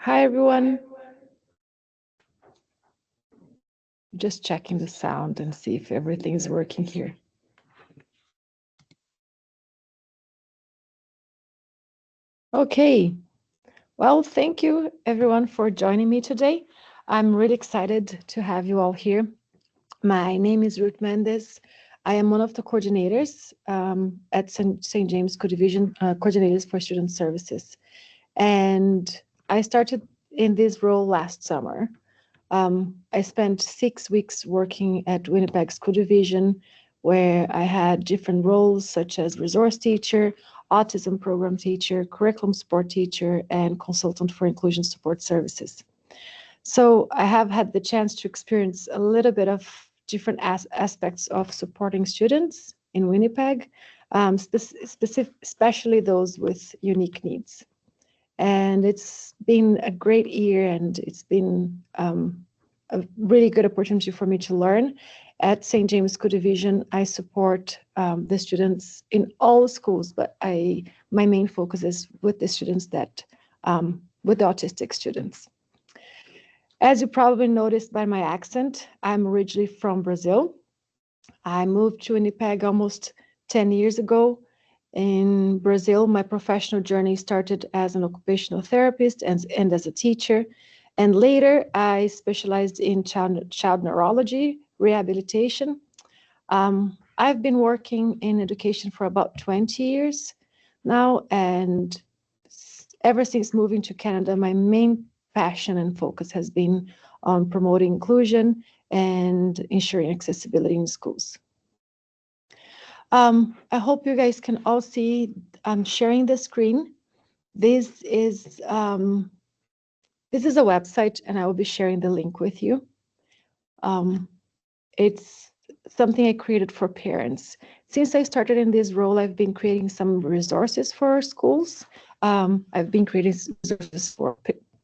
Hi, everyone. Just checking the sound and see if everything is working here. Okay. Well, thank you, everyone, for joining me today. I'm really excited to have you all here. My name is Ruth Mendes. I am one of the coordinators at St. James Co-Division, Coordinators for Student Services. And I started in this role last summer. I spent 6 weeks working at Winnipeg School Division, where I had different roles such as resource teacher, autism program teacher, curriculum support teacher, and consultant for inclusion support services. So I have had the chance to experience a little bit of different aspects of supporting students in Winnipeg, especially those with unique needs. And it's been a great year, and it's been a really good opportunity for me to learn. At St. James School Division, I support the students in all schools, but my main focus is with the students with the autistic students. As you probably noticed by my accent, I'm originally from Brazil. I moved to Winnipeg almost 10 years ago. In Brazil, my professional journey started as an occupational therapist and as a teacher. And later, I specialized in child neurology rehabilitation. I've been working in education for about 20 years now. And ever since moving to Canada, my main passion and focus has been on promoting inclusion and ensuring accessibility in schools. I hope you guys can all see I'm sharing the screen. This is a website, and I will be sharing the link with you. It's something I created for parents. Since I started in this role, I've been creating some resources for schools. I've been creating resources for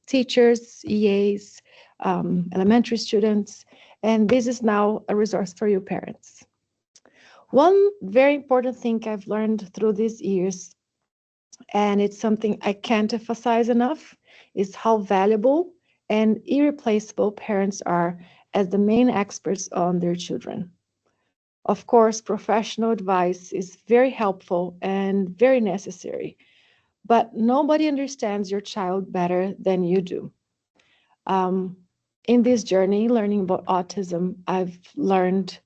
teachers, EAs, elementary students, and this is now a resource for you parents. One very important thing I've learned through these years, and it's something I can't emphasize enough, is how valuable and irreplaceable parents are as the main experts on their children. Of course, professional advice is very helpful and very necessary, but nobody understands your child better than you do. In this journey, learning about autism, I've learned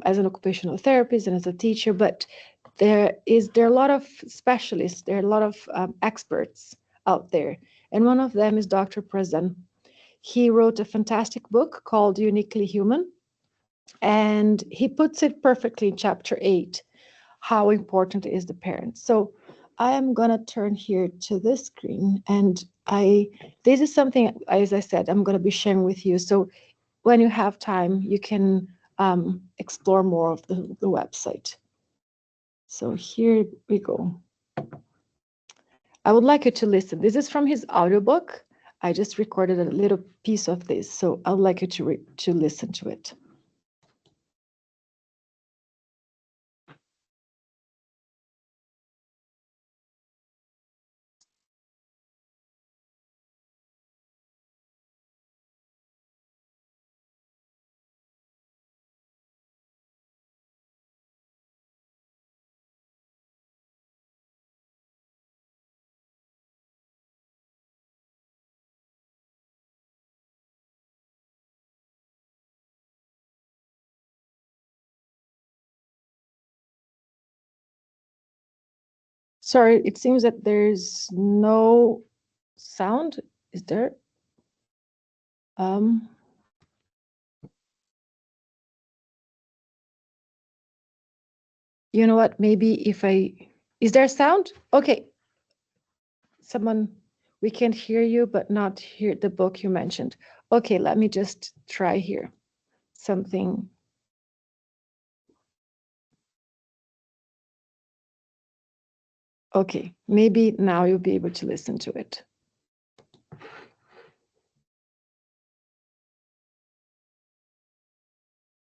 as an occupational therapist and as a teacher, but there are a lot of specialists, there are a lot of experts out there. And one of them is Dr. Prezan. He wrote a fantastic book called Uniquely Human, and he puts it perfectly in chapter 8, how important is the parent. So I am going to turn here to this screen, and this is something, as I said, I'm going to be sharing with you. So when you have time, you can explore more of the website. So here we go. I would like you to listen. This is from his audiobook. I just recorded a little piece of this, so I would like you to listen to it. Sorry, it seems that there's no sound. Is there? You know what? Maybe is there sound? Okay. We can't hear you, but not hear the book you mentioned. Okay, let me just try here. Something. Okay, maybe now you'll be able to listen to it.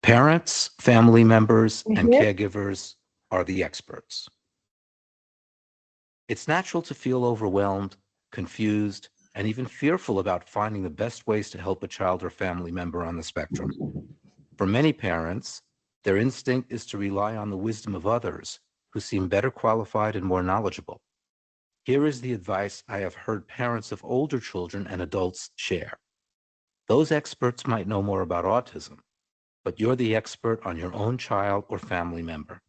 Parents, family members, and caregivers are the experts. It's natural to feel overwhelmed, confused, and even fearful about finding the best ways to help a child or family member on the spectrum. For many parents, their instinct is to rely on the wisdom of others who seem better qualified and more knowledgeable. Here is the advice I have heard parents of older children and adults share. Those experts might know more about autism, but you're the expert on your own child or family member.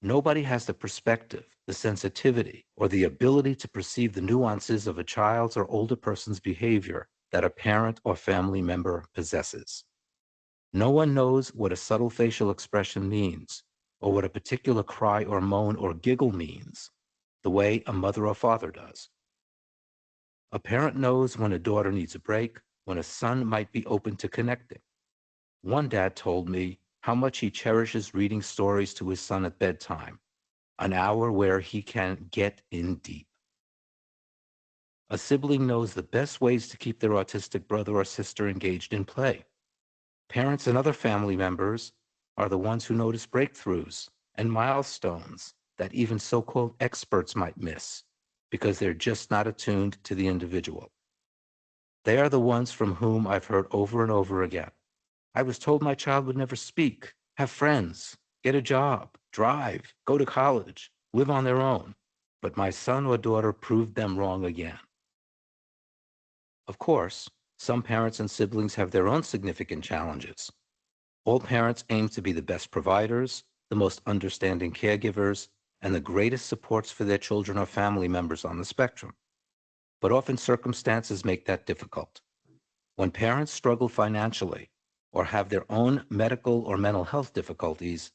Nobody has the perspective, the sensitivity, or the ability to perceive the nuances of a child's or older person's behavior that a parent or family member possesses. No one knows what a subtle facial expression means, or what a particular cry or moan or giggle means, the way a mother or father does. A parent knows when a daughter needs a break, when a son might be open to connecting. One dad told me how much he cherishes reading stories to his son at bedtime, an hour where he can get in deep. A sibling knows the best ways to keep their autistic brother or sister engaged in play. Parents and other family members are the ones who notice breakthroughs and milestones that even so-called experts might miss because they're just not attuned to the individual. They are the ones from whom I've heard over and over again, I was told my child would never speak, have friends, get a job, drive, go to college, live on their own, but my son or daughter proved them wrong again. Of course, some parents and siblings have their own significant challenges. All parents aim to be the best providers, the most understanding caregivers, and the greatest supports for their children or family members on the spectrum. But often circumstances make that difficult. When parents struggle financially or have their own medical or mental health difficulties,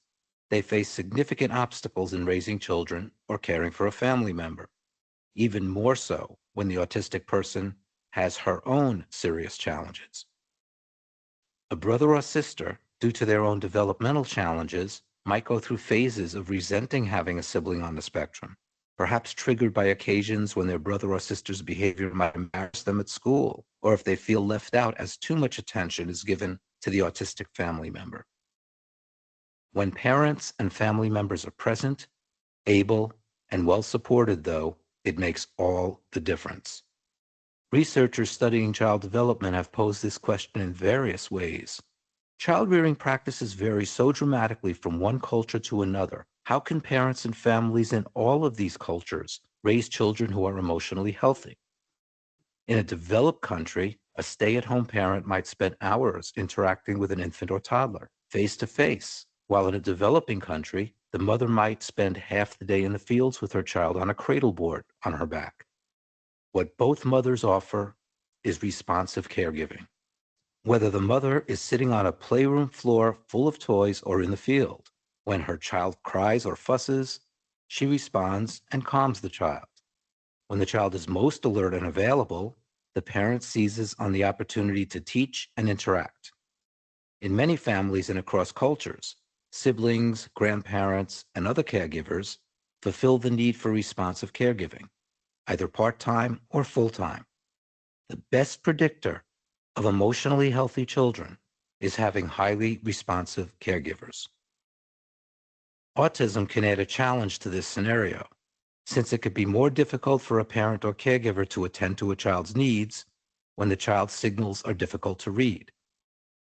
they face significant obstacles in raising children or caring for a family member, even more so when the autistic person has her own serious challenges. A brother or sister, due to their own developmental challenges, might go through phases of resenting having a sibling on the spectrum, perhaps triggered by occasions when their brother or sister's behavior might embarrass them at school, or if they feel left out as too much attention is given to the autistic family member. When parents and family members are present, able, and well supported, though, it makes all the difference. Researchers studying child development have posed this question in various ways. Child-rearing practices vary so dramatically from one culture to another. How can parents and families in all of these cultures raise children who are emotionally healthy? In a developed country, a stay-at-home parent might spend hours interacting with an infant or toddler, face-to-face, while in a developing country, the mother might spend half the day in the fields with her child on a cradle board on her back. What both mothers offer is responsive caregiving. Whether the mother is sitting on a playroom floor full of toys or in the field, when her child cries or fusses, she responds and calms the child. When the child is most alert and available, the parent seizes on the opportunity to teach and interact. In many families and across cultures, siblings, grandparents, and other caregivers fulfill the need for responsive caregiving, either part-time or full-time. The best predictor of emotionally healthy children is having highly responsive caregivers. Autism can add a challenge to this scenario, since it could be more difficult for a parent or caregiver to attend to a child's needs when the child's signals are difficult to read.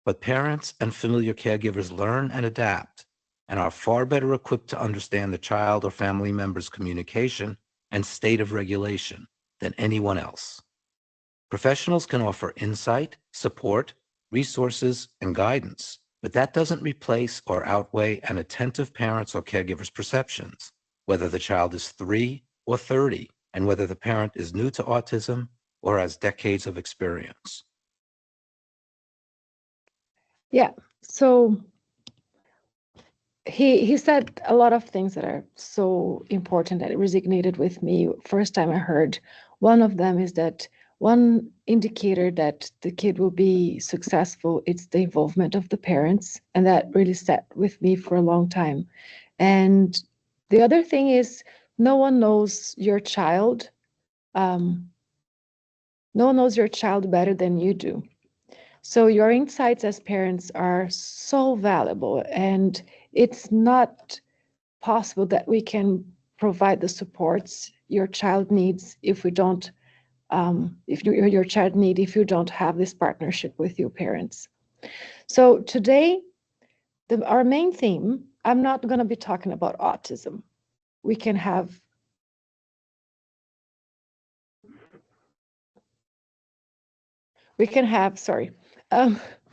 But parents and familiar caregivers learn and adapt and are far better equipped to understand the child or family member's communication and state of regulation than anyone else. Professionals can offer insight, support, resources, and guidance, but that doesn't replace or outweigh an attentive parent's or caregiver's perceptions, whether the child is 3 or 30, and whether the parent is new to autism or has decades of experience. Yeah, so he said a lot of things that are so important that resonated with me first time I heard. One of them is that one indicator that the kid will be successful, it's the involvement of the parents, and that really sat with me for a long time. And the other thing is no one knows your child. Um, no one knows your child better than you do. So your insights as parents are so valuable, and it's not possible that we can provide the supports your child needs if we don't if your child need if you don't have this partnership with your parents. So today, our main theme, I'm not going to be talking about autism. We can have sorry,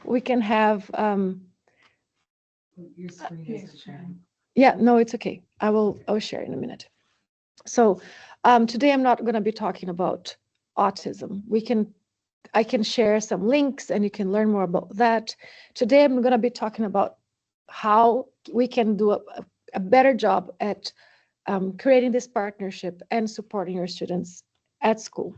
we can have Your screen isn't sharing. yeah, no, it's okay. I'll share in a minute. So today I'm not going to be talking about autism. I can share some links and you can learn more about that. Today I'm going to be talking about how we can do a better job at creating this partnership and supporting your students at school.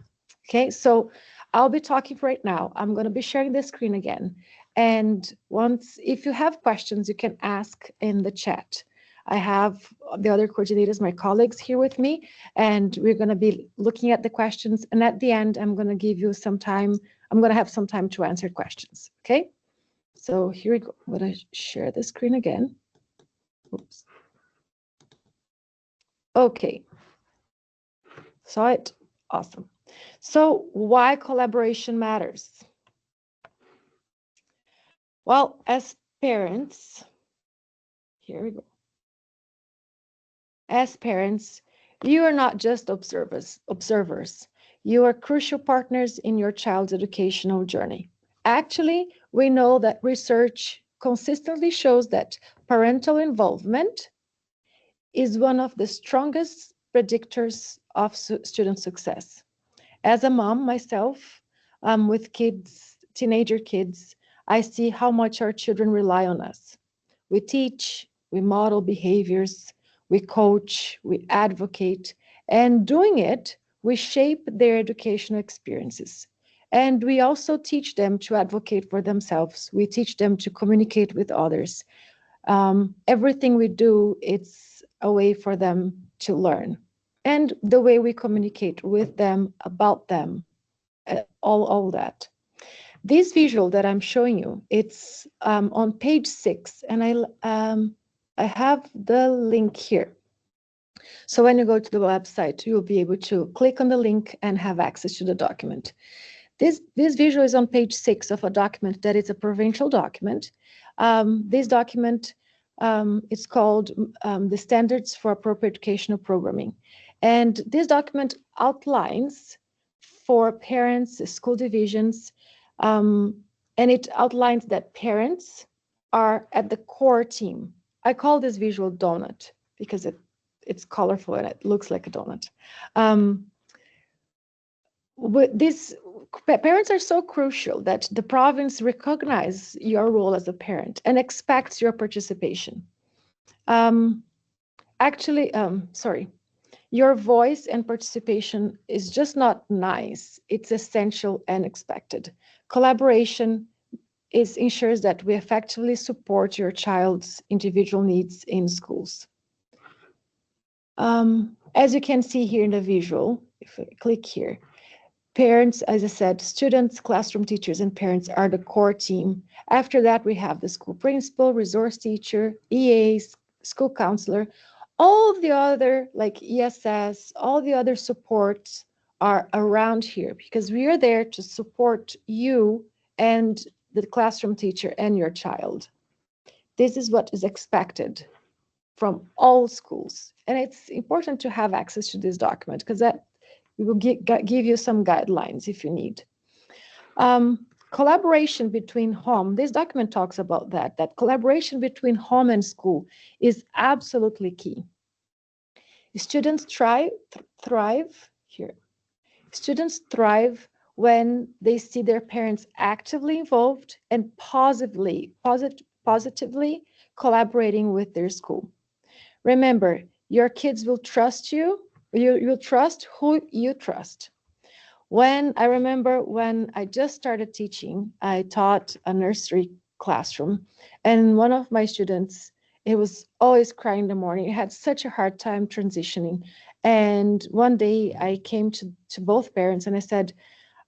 Okay, so I'll be talking right now. I'm going to be sharing the screen again. And if you have questions, you can ask in the chat. I have the other coordinators, my colleagues here with me, and we're going to be looking at the questions. And at the end, I'm going to give you some time. I'm going to have some time to answer questions. Okay, so here we go. I'm going to share the screen again. Oops. Okay. Saw it? Awesome. So why collaboration matters? Well, as parents, here we go. As parents, you are not just observers. You are crucial partners in your child's educational journey. Actually, we know that research consistently shows that parental involvement is one of the strongest predictors of student success. As a mom myself, with kids, teenager kids, I see how much our children rely on us. We teach, we model behaviors, we coach, we advocate, and doing it, we shape their educational experiences. And we also teach them to advocate for themselves. We teach them to communicate with others. Everything we do, it's a way for them to learn. And the way we communicate with them, about them, all that. This visual that I'm showing you, it's on page 6, and I have the link here. So when you go to the website, you'll be able to click on the link and have access to the document. This visual is on page 6 of a document that is a provincial document. This document is called the Standards for Appropriate Educational Programming. And this document outlines for parents, school divisions, and it outlines that parents are at the core team. I call this visual donut because it's colorful and it looks like a donut. Parents are so crucial that the province recognizes your role as a parent and expects your participation. Sorry, your voice and participation is just not nice. It's essential and expected. Collaboration ensures that we effectively support your child's individual needs in schools. As you can see here in the visual, if I click here, parents, as I said, students, classroom teachers, and parents are the core team. After that, we have the school principal, resource teacher, EAs, school counselor. All of the other, like ESS, all the other supports are around here because we are there to support you and the classroom teacher and your child. This is what is expected from all schools. And it's important to have access to this document because that we will give you some guidelines if you need. Collaboration between home, this document talks about that collaboration between home and school is absolutely key. Students thrive here. Students thrive when they see their parents actively involved and positively collaborating with their school. Remember, your kids will trust you. You'll trust who you trust. I remember when I just started teaching, I taught a nursery classroom, and one of my students, it was always crying in the morning. He had such a hard time transitioning. And one day I came to both parents and I said,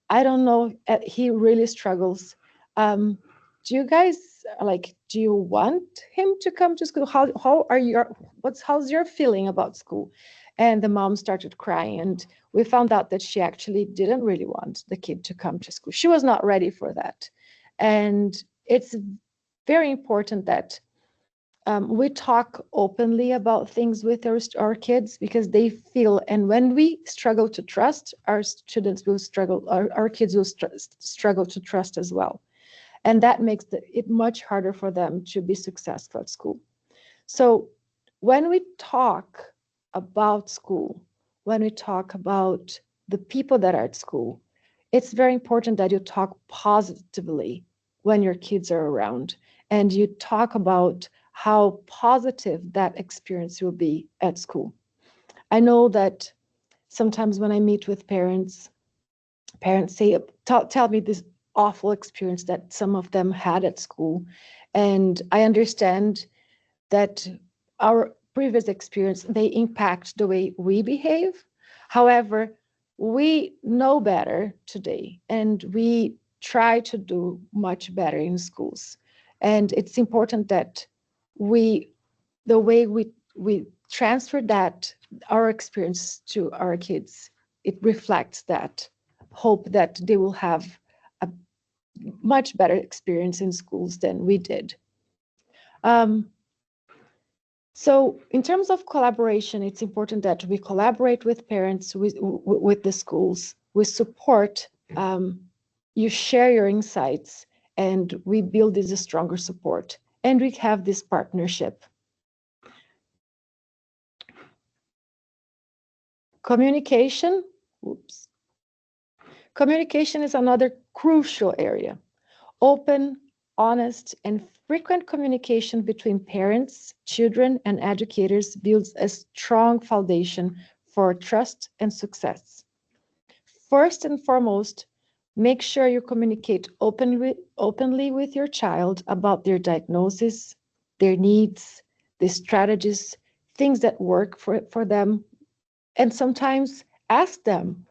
I don't know, he really struggles. Do you guys do you want him to come to school? How's your feeling about school? And the mom started crying, and we found out that she actually didn't really want the kid to come to school. She was not ready for that. And it's very important that we talk openly about things with our kids, because they feel, and when we struggle to trust, our students will struggle, our kids will struggle to trust as well. And that makes it much harder for them to be successful at school. So when we talk about school, when we talk about the people that are at school, it's very important that you talk positively when your kids are around, and you talk about how positive that experience will be at school. I know that sometimes when I meet with parents say, tell me this awful experience that some of them had at school. And I understand that our previous experience, they impact the way we behave. However, we know better today, and we try to do much better in schools. And it's important that the way we transfer that, our experience to our kids, it reflects that hope that they will have a much better experience in schools than we did. So in terms of collaboration, it's important that we collaborate with parents, with the schools, we support, you share your insights, and we build this stronger support, and we have this partnership. Communication, Communication is another crucial area. Open, honest, and frequent communication between parents, children, and educators builds a strong foundation for trust and success. First and foremost, make sure you communicate openly with your child about their diagnosis, their needs, the strategies, things that work for them, and sometimes ask them,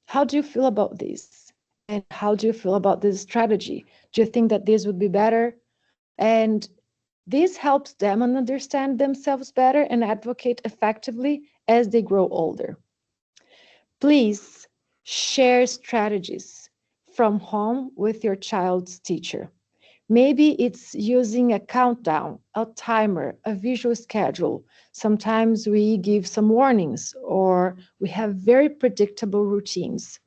how do you feel about this? And how do you feel about this strategy? Do you think that this would be better? And this helps them understand themselves better and advocate effectively as they grow older. Please share strategies from home with your child's teacher. Maybe it's using a countdown, a timer, a visual schedule. Sometimes we give some warnings, or we have very predictable routines.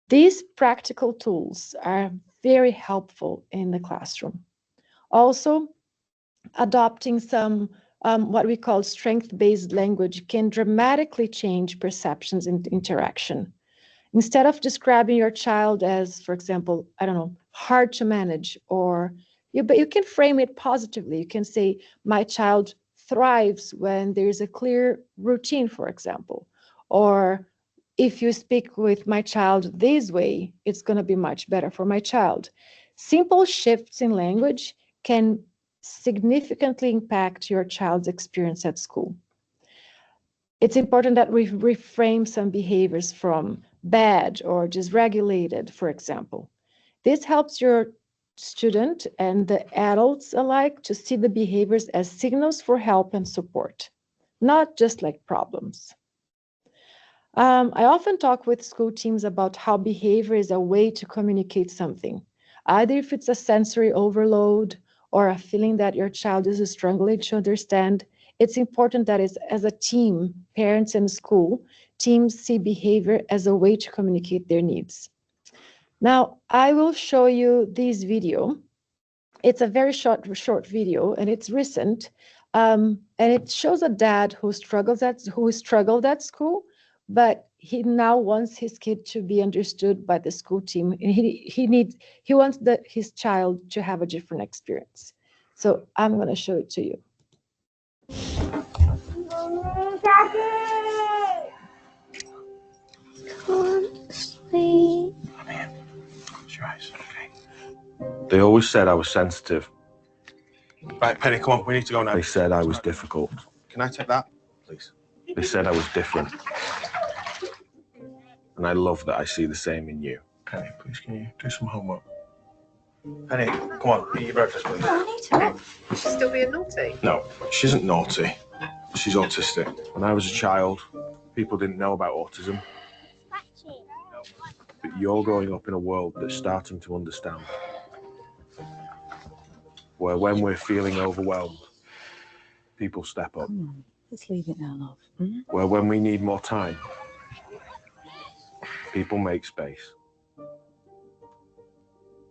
These practical tools are very helpful in the classroom. Also, adopting some what we call strength-based language can dramatically change perceptions and interaction. Instead of describing your child as, for example, I don't know, hard to manage, but you can frame it positively. You can say, my child thrives when there's a clear routine, for example. Or if you speak with my child this way, it's going to be much better for my child. Simple shifts in language can significantly impact your child's experience at school. It's important that we reframe some behaviors from bad or dysregulated, for example. This helps your student and the adults alike to see the behaviors as signals for help and support, not just like problems. I often talk with school teams about how behavior is a way to communicate something, either if it's a sensory overload or a feeling that your child is struggling to understand. It's important that as a team, parents and school, teams see behavior as a way to communicate their needs. Now, I will show you this video. It's a very short video, and it's recent. And it shows a dad who struggled at school, but he now wants his kid to be understood by the school team, and he wants his child to have a different experience. So I'm going to show it to you. Can't sleep. Come here. Close your eyes, okay? They always said I was sensitive. Right, Penny, come on, we need to go now. They said I was difficult. Can I take that, please? They said I was different. And I love that I see the same in you. Penny, please, can you do some homework? Penny, come on, eat your breakfast, please. I need to. Is she still being naughty? No, she isn't naughty. She's autistic. When I was a child, People didn't know about autism, but you're growing up in a world that's starting to understand. Where when we're feeling overwhelmed, people step up. Come on, let's leave it now, love. Hmm? Where when we need more time, people make space.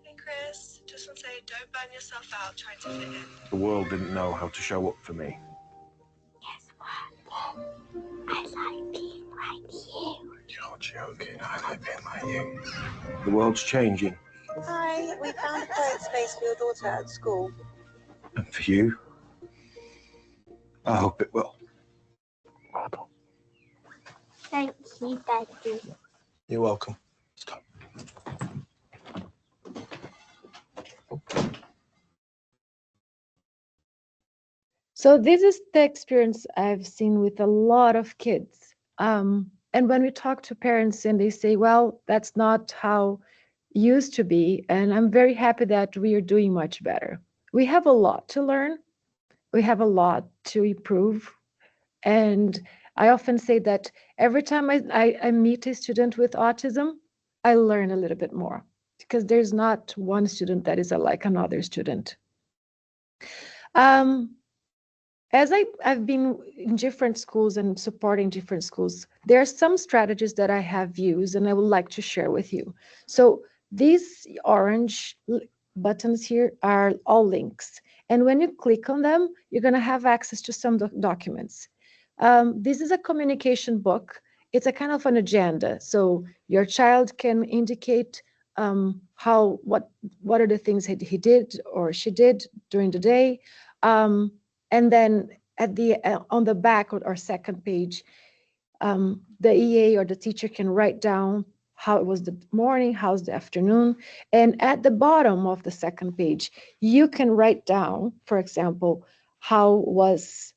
Hey Chris, just want to say don't burn yourself out trying to fit in. The world didn't know how to show up for me. Guess what? I like being like you. You're joking. I like being like you. The world's changing. Hi, we found a quiet space for your daughter at school. And for you, I hope it will. Thank you, Daddy. You're welcome. Let's go. So this is the experience I've seen with a lot of kids. And when we talk to parents and they say, well, that's not how it used to be. And I'm very happy that we are doing much better. We have a lot to learn. We have a lot to improve. And I often say that every time I meet a student with autism, I learn a little bit more because there's not one student that is like another student. As I've been in different schools and supporting different schools, there are some strategies that I have used and I would like to share with you. So these orange buttons here are all links. And when you click on them, you're going to have access to some documents. This is a communication book. It's a kind of an agenda. So your child can indicate what are the things he did or she did during the day. And then at the on the back or second page, the EA or the teacher can write down how it was the morning, how's the afternoon. And at the bottom of the second page, you can write down, for example, how was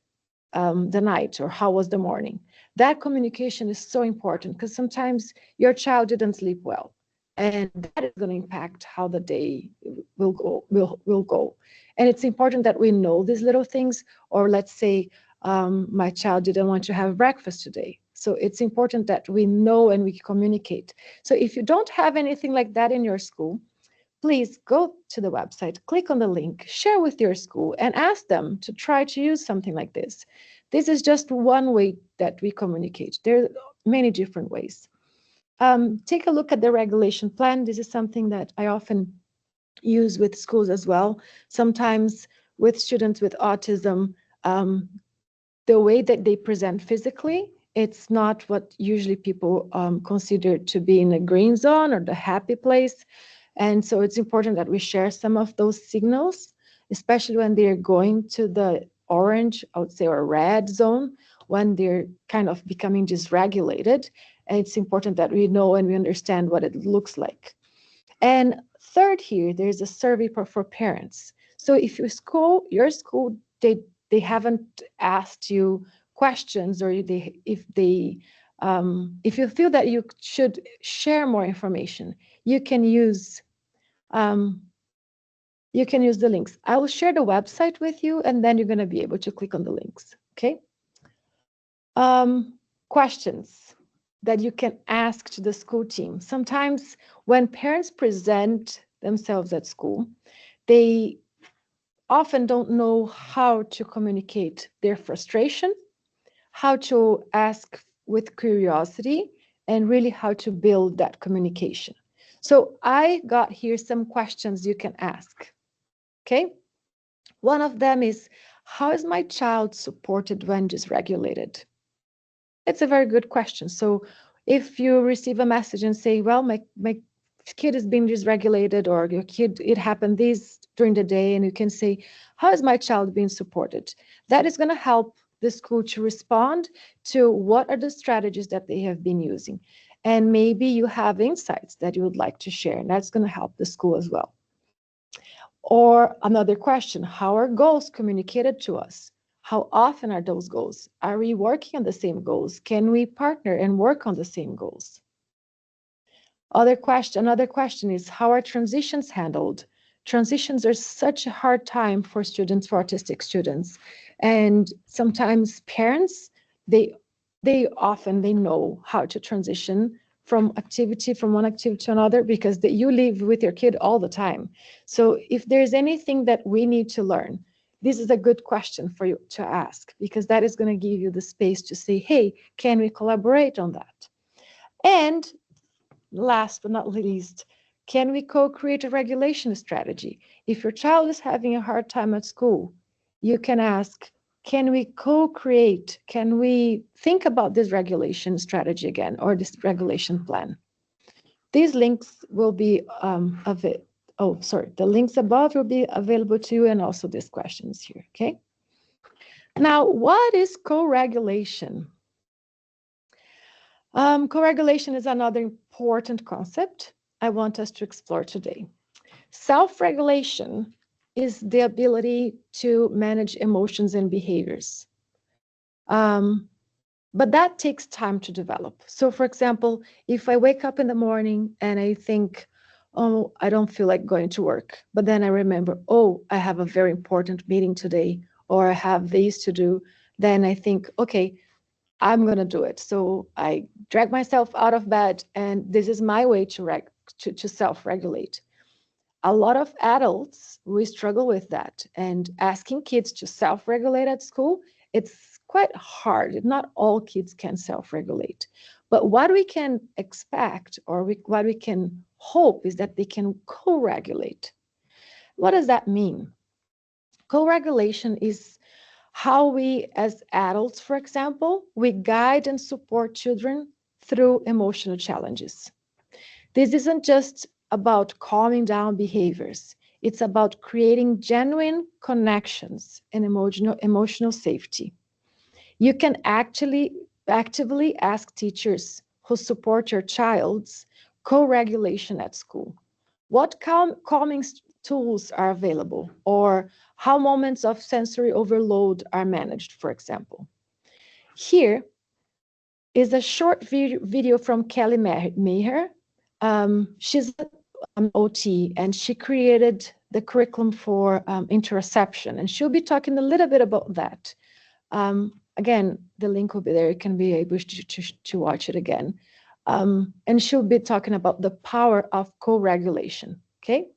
the night or how was the morning. That communication is so important because sometimes your child didn't sleep well. And that is going to impact how the day will go. And it's important that we know these little things. Or let's say my child didn't want to have breakfast today. So it's important that we know and we communicate. So if you don't have anything like that in your school, please go to the website, click on the link, share with your school, and ask them to try to use something like this. This is just one way that we communicate. There are many different ways. Take a look at the regulation plan. This is something that I often use with schools as well. Sometimes with students with autism, the way that they present physically, it's not what usually people consider to be in a green zone or the happy place. And so it's important that we share some of those signals, especially when they're going to the orange, I would say, or red zone, when they're kind of becoming dysregulated. And it's important that we know and we understand what it looks like. And third here, there's a survey for parents. So if your school, they haven't asked you questions, or if you feel that you should share more information, you can use the links. I will share the website with you, and then you're going to be able to click on the links. Okay. Questions that you can ask to the school team. Sometimes when parents present themselves at school, they often don't know how to communicate their frustration, how to ask with curiosity, and really how to build that communication. So I got here some questions you can ask. Okay. One of them is, how is my child supported when dysregulated? It's a very good question. So if you receive a message and say, well, my kid is being dysregulated, or your kid, it happened this during the day, and you can say, how is my child being supported? That is going to help the school to respond to what are the strategies that they have been using. And maybe you have insights that you would like to share, and that's going to help the school as well. Or another question, how are goals communicated to us? How often are those goals? Are we working on the same goals? Can we partner and work on the same goals? Another question is, how are transitions handled? Transitions are such a hard time for students, for autistic students. And sometimes parents, they they know how to transition from one activity to another, because you live with your kid all the time. So if there's anything that we need to learn, this is a good question for you to ask, because that is going to give you the space to say, hey, can we collaborate on that? And last but not least, can we co-create a regulation strategy? If your child is having a hard time at school, you can ask, can we co-create, can we think about this regulation strategy again, or this regulation plan? These links will be the links above will be available to you, and also these questions here, okay? Now, what is co-regulation? Co-regulation is another important concept I want us to explore today. Self-regulation is the ability to manage emotions and behaviors. But that takes time to develop. So for example, if I wake up in the morning and I think, oh, I don't feel like going to work, but then I remember, oh, I have a very important meeting today, or I have this to do, then I think, okay, I'm going to do it. So I drag myself out of bed, and this is my way to self-regulate. A lot of adults, we struggle with that, and asking kids to self-regulate at school, it's quite hard. Not all kids can self-regulate. But what we can expect, or what we can hope, is that they can co-regulate. What does that mean? Co-regulation is how we, as adults, for example, we guide and support children through emotional challenges. This isn't just about calming down behaviors. It's about creating genuine connections and emotional safety. You can actively ask teachers who support your child's co-regulation at school. What calming tools are available, or how moments of sensory overload are managed, for example. Here is a short video from Kelly Maher. She's an OT, and she created the curriculum for interoception, and she'll be talking a little bit about that. Again, the link will be there. You can be able to watch it again. And she'll be talking about the power of co-regulation, okay?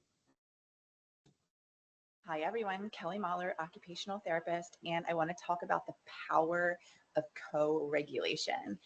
Hi everyone, Kelly Mahler, occupational therapist, and I want to talk about the power of co-regulation.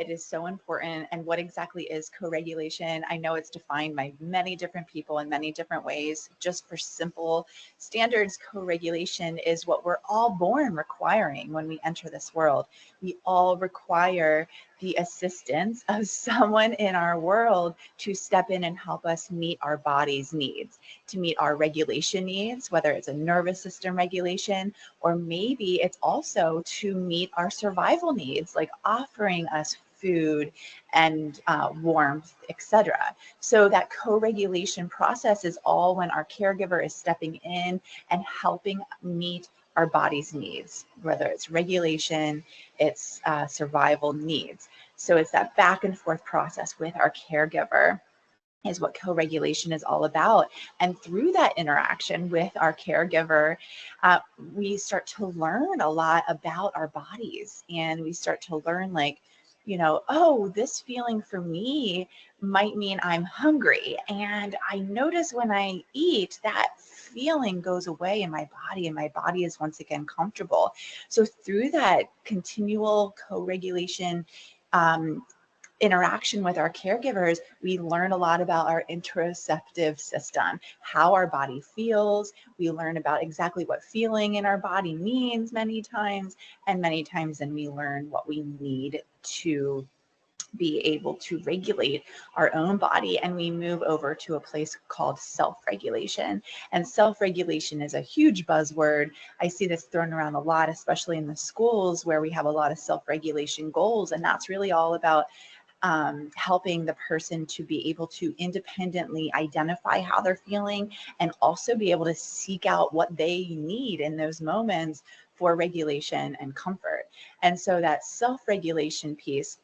It is so important. And what exactly is co-regulation? I know it's defined by many different people in many different ways. Just for simple standards, co-regulation is what we're all born requiring when we enter this world. We all require the assistance of someone in our world to step in and help us meet our body's needs, to meet our regulation needs, whether it's a nervous system regulation, or maybe it's also to meet our survival needs, like offering us food and warmth, etc. So that co-regulation process is all when our caregiver is stepping in and helping meet our body's needs, whether it's regulation, it's survival needs. So it's that back and forth process with our caregiver is what co-regulation is all about. And through that interaction with our caregiver, we start to learn a lot about our bodies, and we start to learn, like, you know, oh, this feeling for me might mean I'm hungry. And I notice when I eat, that feeling goes away in my body, and my body is once again comfortable. So through that continual co-regulation interaction with our caregivers, we learn a lot about our interoceptive system, how our body feels. We learn about exactly what feeling in our body means many times, and many times then we learn what we need to be able to regulate our own body. And we move over to a place called self-regulation. And self-regulation is a huge buzzword. I see this thrown around a lot, especially in the schools where we have a lot of self-regulation goals. And that's really all about helping the person to be able to independently identify how they're feeling, and also be able to seek out what they need in those moments for regulation and comfort. And so that self-regulation piece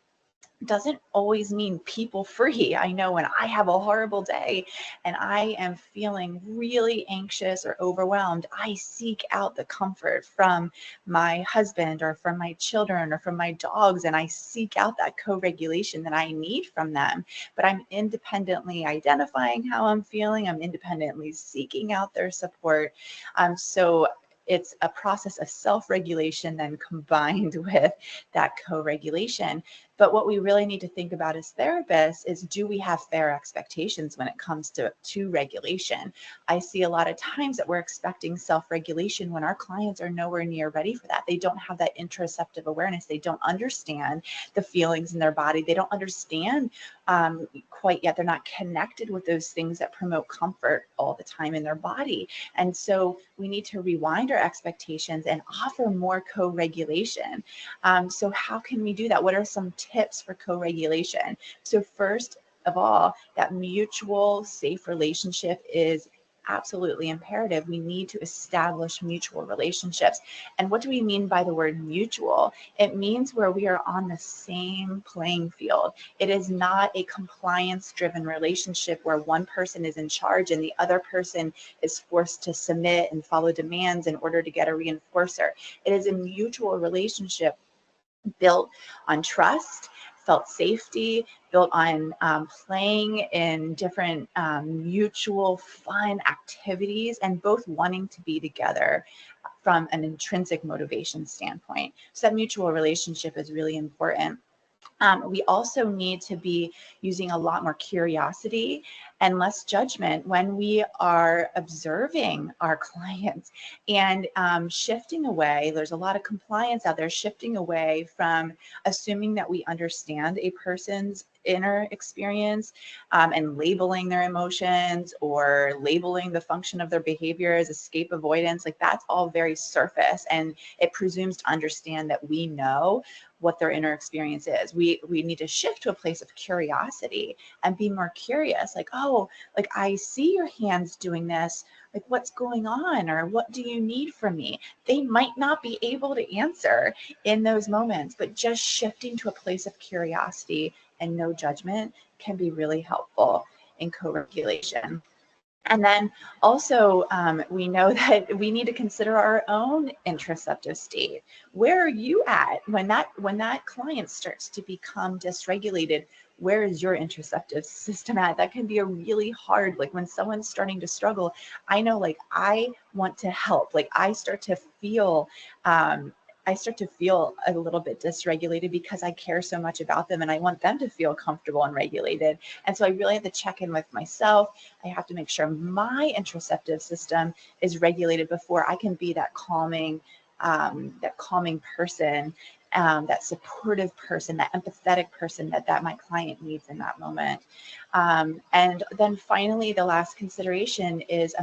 doesn't always mean people free. I know when I have a horrible day and I am feeling really anxious or overwhelmed, I seek out the comfort from my husband or from my children or from my dogs, and I seek out that co-regulation that I need from them. But I'm independently identifying how I'm feeling. I'm independently seeking out their support. So it's a process of self-regulation then combined with that co-regulation. But what we really need to think about as therapists is, do we have fair expectations when it comes to regulation? I see a lot of times that we're expecting self-regulation when our clients are nowhere near ready for that. They don't have that interoceptive awareness. They don't understand the feelings in their body. They don't understand quite yet. They're not connected with those things that promote comfort all the time in their body. And so we need to rewind our expectations and offer more co-regulation. So how can we do that? What are some tips for co-regulation? So first of all, that mutual safe relationship is absolutely imperative. We need to establish mutual relationships. And what do we mean by the word mutual? It means where we are on the same playing field. It is not a compliance-driven relationship where one person is in charge and the other person is forced to submit and follow demands in order to get a reinforcer. It is a mutual relationship built on trust, felt safety, built on playing in different mutual fun activities, and both wanting to be together from an intrinsic motivation standpoint. So that mutual relationship is really important. We also need to be using a lot more curiosity and less judgment when we are observing our clients, and shifting away. There's a lot of compliance out there, shifting away from assuming that we understand a person's inner experience and labeling their emotions or labeling the function of their behavior as escape avoidance. Like, that's all very surface, and it presumes to understand that we know what their inner experience is. We need to shift to a place of curiosity and be more curious. Like, oh, like, I see your hands doing this. Like, what's going on? Or what do you need from me? They might not be able to answer in those moments, but just shifting to a place of curiosity and no judgment can be really helpful in co-regulation. And then also, we know that we need to consider our own interoceptive state. Where are you at when that client starts to become dysregulated? Where is your interoceptive system at? That can be a really hard, like, when someone's starting to struggle, I know, like, I want to help. Like, I start to feel a little bit dysregulated because I care so much about them and I want them to feel comfortable and regulated. And so I really have to check in with myself. I have to make sure my interoceptive system is regulated before I can be that calming person, that supportive person, that empathetic person that my client needs in that moment. And then finally, the last consideration is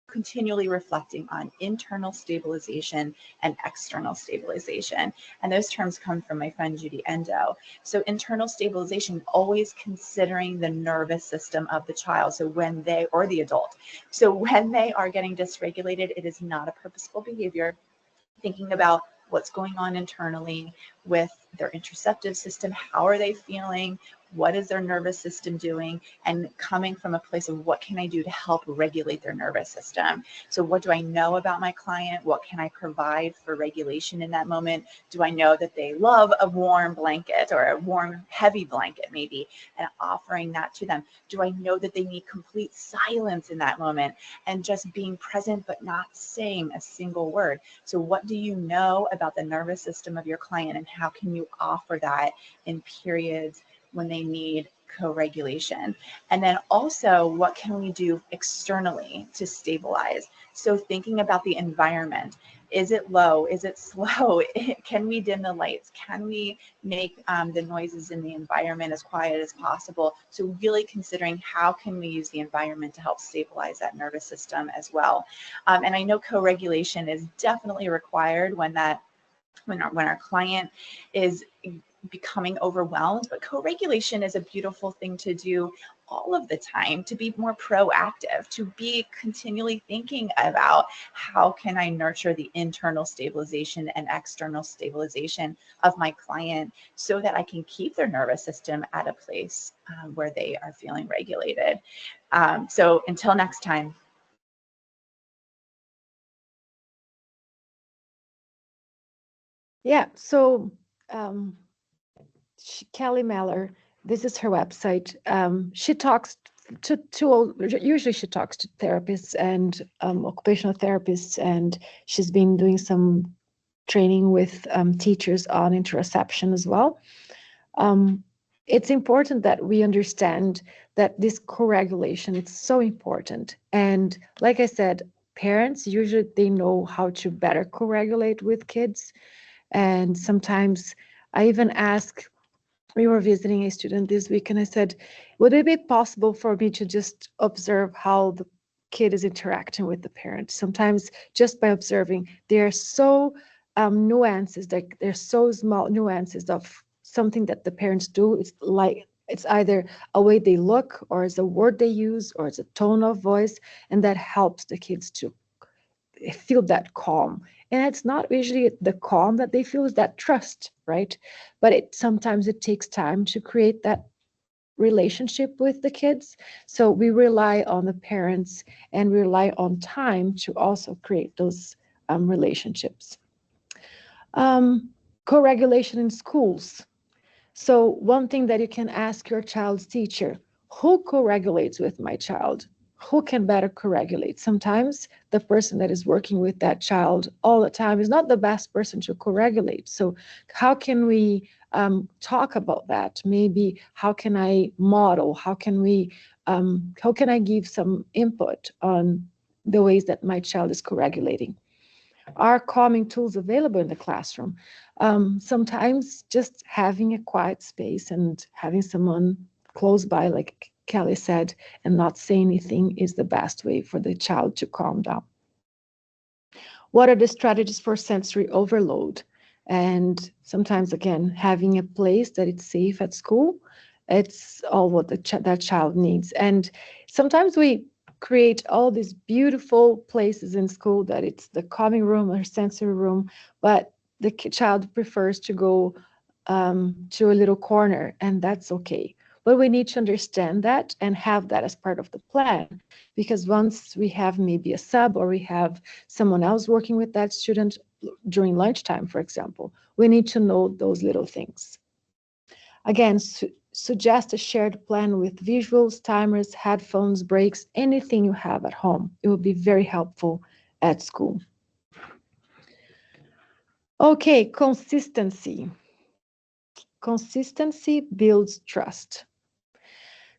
continually reflecting on internal stabilization and external stabilization. And those terms come from my friend Judy Endo. So internal stabilization, always considering the nervous system of the child. So when they, or the adult, so when they are getting dysregulated, it is not a purposeful behavior. Thinking about what's going on internally with their interoceptive system, how are they feeling, what is their nervous system doing, and coming from a place of what can I do to help regulate their nervous system. So what do I know about my client? What can I provide for regulation in that moment? Do I know that they love a warm blanket or a warm, heavy blanket maybe, and offering that to them? Do I know that they need complete silence in that moment and just being present but not saying a single word? So what do you know about the nervous system of your client, and how can you offer that in periods when they need co-regulation? And then also, what can we do externally to stabilize? So thinking about the environment. Is it low? Is it slow? Can we dim the lights? Can we make the noises in the environment as quiet as possible? So really considering how can we use the environment to help stabilize that nervous system as well. And I know co-regulation is definitely required when our client is becoming overwhelmed, but co-regulation is a beautiful thing to do all of the time, to be more proactive, to be continually thinking about how can I nurture the internal stabilization and external stabilization of my client so that I can keep their nervous system at a place where they are feeling regulated. So until next time. Yeah, so Kelly Meller, this is her website. She talks usually she talks to therapists and occupational therapists, and she's been doing some training with teachers on interoception as well. It's important that we understand that this co-regulation, it's so important. And like I said, parents usually they know how to better co-regulate with kids. And sometimes I even ask, we were visiting a student this week and I said, would it be possible for me to just observe how the kid is interacting with the parent? Sometimes just by observing, there are so nuances, like there's so small nuances of something that the parents do. It's like it's either a way they look or it's a word they use or it's a tone of voice, and that helps the kids to feel that calm. And it's not usually the calm that they feel, is that trust, right? But sometimes it takes time to create that relationship with the kids. So we rely on the parents and rely on time to also create those relationships. Co-regulation in schools. So one thing that you can ask your child's teacher, who co-regulates with my child? Who can better co-regulate? Sometimes the person that is working with that child all the time is not the best person to co-regulate. So how can we talk about that? Maybe how can I model? How can I give some input on the ways that my child is co-regulating? Are calming tools available in the classroom? Sometimes just having a quiet space and having someone close by, like Kelly said, and not say anything is the best way for the child to calm down. What are the strategies for sensory overload? And sometimes, again, having a place that it's safe at school, it's all what that child needs. And sometimes we create all these beautiful places in school that it's the calming room or sensory room, but the child prefers to go to a little corner, and that's okay. But we need to understand that and have that as part of the plan, because once we have maybe a sub or we have someone else working with that student during lunchtime, for example, we need to know those little things. Again, suggest a shared plan with visuals, timers, headphones, breaks, anything you have at home. It will be very helpful at school. Okay, consistency. Consistency builds trust.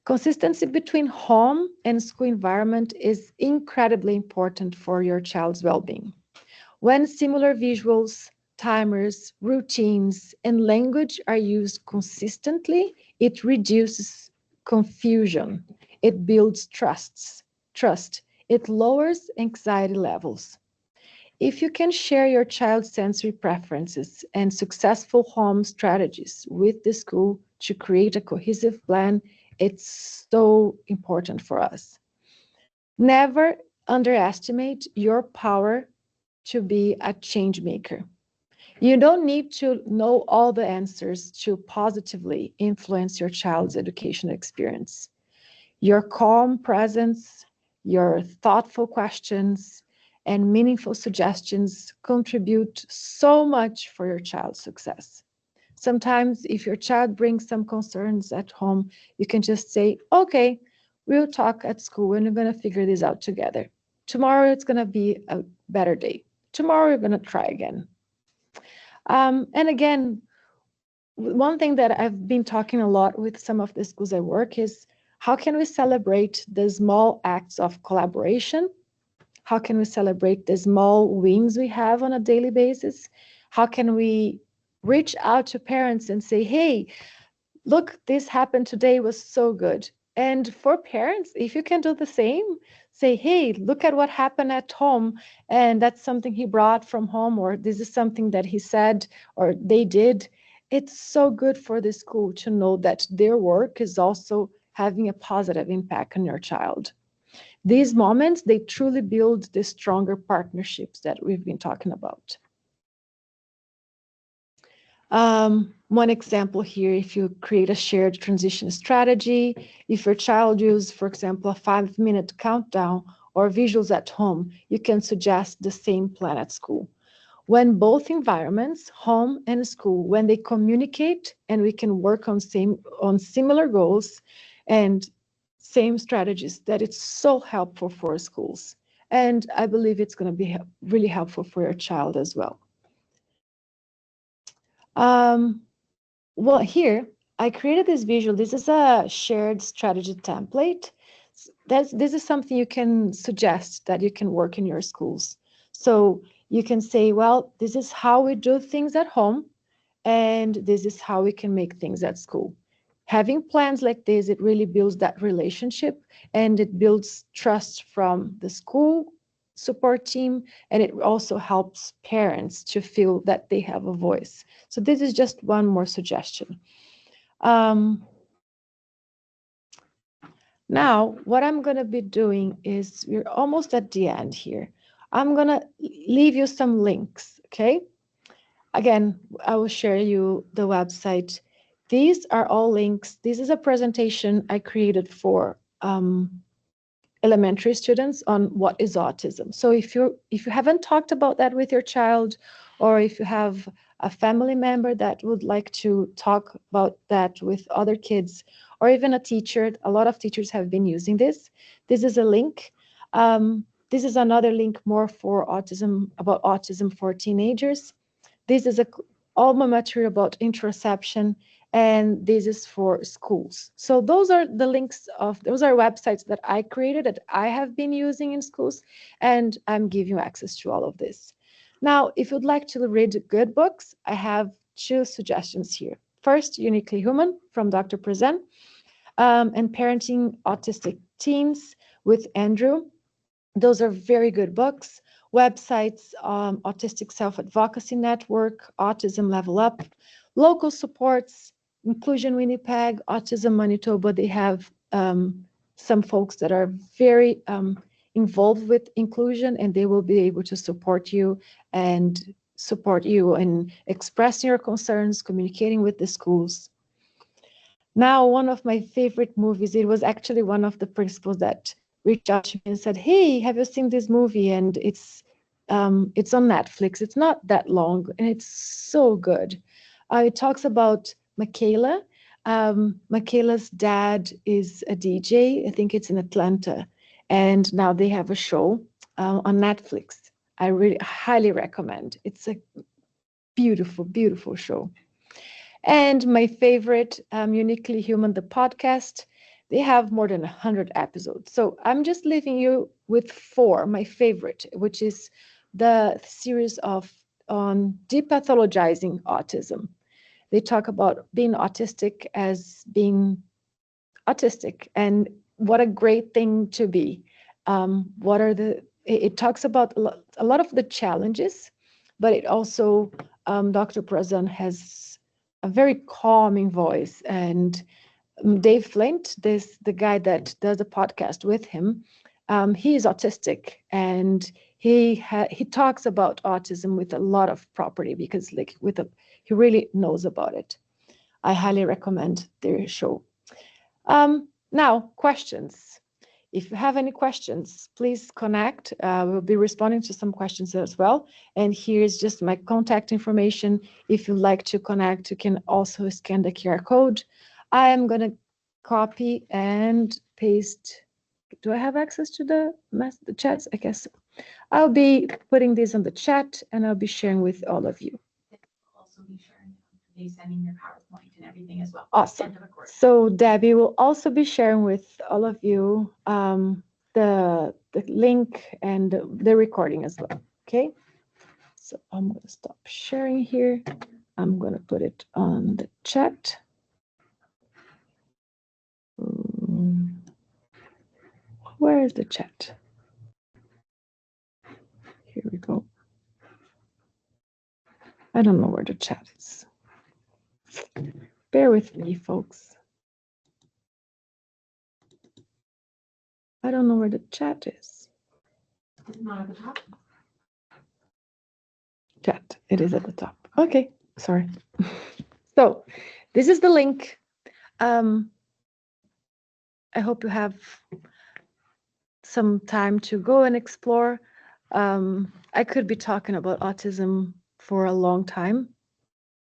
Consistency between home and school environment is incredibly important for your child's well-being. When similar visuals, timers, routines, and language are used consistently, it reduces confusion. It builds trust. It lowers anxiety levels. If you can share your child's sensory preferences and successful home strategies with the school to create a cohesive plan, it's so important for us. Never underestimate your power to be a change maker. You don't need to know all the answers to positively influence your child's educational experience. Your calm presence, your thoughtful questions, and meaningful suggestions contribute so much for your child's success. Sometimes if your child brings some concerns at home, you can just say, okay, we'll talk at school and we're going to figure this out together. Tomorrow it's going to be a better day. Tomorrow we're going to try again. And again, one thing that I've been talking a lot with some of the schools I work is, how can we celebrate the small acts of collaboration? How can we celebrate the small wins we have on a daily basis? How can we reach out to parents and say, hey, look, this happened today, was so good. And for parents, if you can do the same, say, hey, look at what happened at home, and that's something he brought from home, or this is something that he said or they did. it's so good for the school to know that their work is also having a positive impact on your child. These moments, they truly build the stronger partnerships that we've been talking about. One example here, if you create a shared transition strategy, if your child uses, for example, a 5-minute countdown or visuals at home, you can suggest the same plan at school. When both environments, home and school, when they communicate and we can work on similar goals and same strategies, that it's so helpful for schools. And I believe it's going to be really helpful for your child as well. Well, here I created this visual. This is a shared strategy template. This is something you can suggest that you can work in your schools. So you can say, well, this is how we do things at home, and this is how we can make things at school. Having plans like this, it really builds that relationship, and it builds trust from the school support team, and it also helps parents to feel that they have a voice. So this is just one more suggestion. Now, what I'm going to be doing is, we're almost at the end here. I'm going to leave you some links, okay? Again, I will share you the website. These are all links. This is a presentation I created for elementary students on what is autism. So if you haven't talked about that with your child, or if you have a family member that would like to talk about that with other kids, or even a teacher, a lot of teachers have been using this. This is a link. This is another link more for autism, about autism for teenagers. This is all my material about interoception, and this is for schools. So those are the links those are websites that I created, that I have been using in schools, and I'm giving you access to all of this. Now, if you'd like to read good books, I have 2 suggestions here. First, Uniquely Human from Dr. Prezen, and Parenting Autistic Teens with Andrew. Those are very good books. Websites, Autistic Self-Advocacy Network, Autism Level Up, local supports, Inclusion Winnipeg, Autism Manitoba. They have some folks that are very involved with inclusion, and they will be able to support you in expressing your concerns, communicating with the schools. Now, one of my favorite movies, it was actually one of the principals that reached out to me and said, hey, have you seen this movie? And it's on Netflix. It's not that long, and it's so good. It talks about Michaela. Michaela's dad is a DJ. I think it's in Atlanta. And now they have a show on Netflix. I really highly recommend. It's a beautiful, beautiful show. And my favorite, Uniquely Human, the podcast, they have more than 100 episodes. So I'm just leaving you with 4, my favorite, which is the series on depathologizing autism. They talk about being autistic as being autistic, and what a great thing to be. It talks about a lot of the challenges, but it also, Dr. Prezen has a very calming voice, and Dave Flint, the guy that does the podcast with him, he is autistic, and he talks about autism with a lot of property, because he really knows about it. I highly recommend their show. Now, questions. If you have any questions, please connect. We'll be responding to some questions as well. And here's just my contact information. If you'd like to connect, you can also scan the QR code. I am going to copy and paste. Do I have access to the chats? I guess so. I'll be putting this on the chat, and I'll be sharing with all of you. Also be sharing, be sending your PowerPoint and everything as well. Awesome. So Debbie will also be sharing with all of you the link and the recording as well. Okay. So I'm going to stop sharing here. I'm going to put it on the chat. Where is the chat? Here we go. I don't know where the chat is. Bear with me, folks. I don't know where the chat is. Not at the top. Chat, it is at the top. Okay, sorry. So this is the link. I hope you have some time to go and explore. I could be talking about autism for a long time,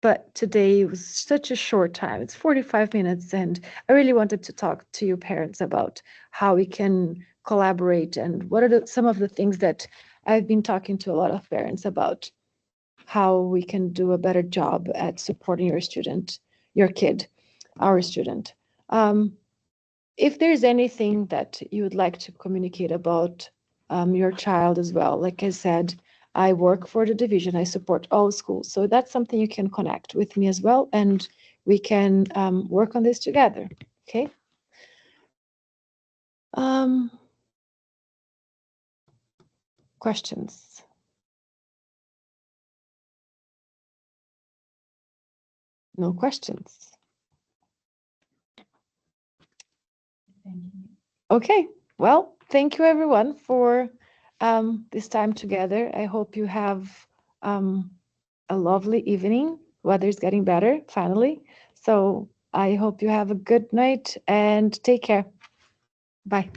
but today was such a short time. It's 45 minutes, and I really wanted to talk to you parents about how we can collaborate and what are some of the things that I've been talking to a lot of parents about, how we can do a better job at supporting your student, your kid, our student. If there's anything that you would like to communicate about your child as well, like I said, I work for the division, I support all schools. So that's something you can connect with me as well, and we can work on this together, okay? Questions? No questions? Okay, well, thank you everyone for this time together. I hope you have a lovely evening. Weather's getting better, finally. So I hope you have a good night and take care. Bye.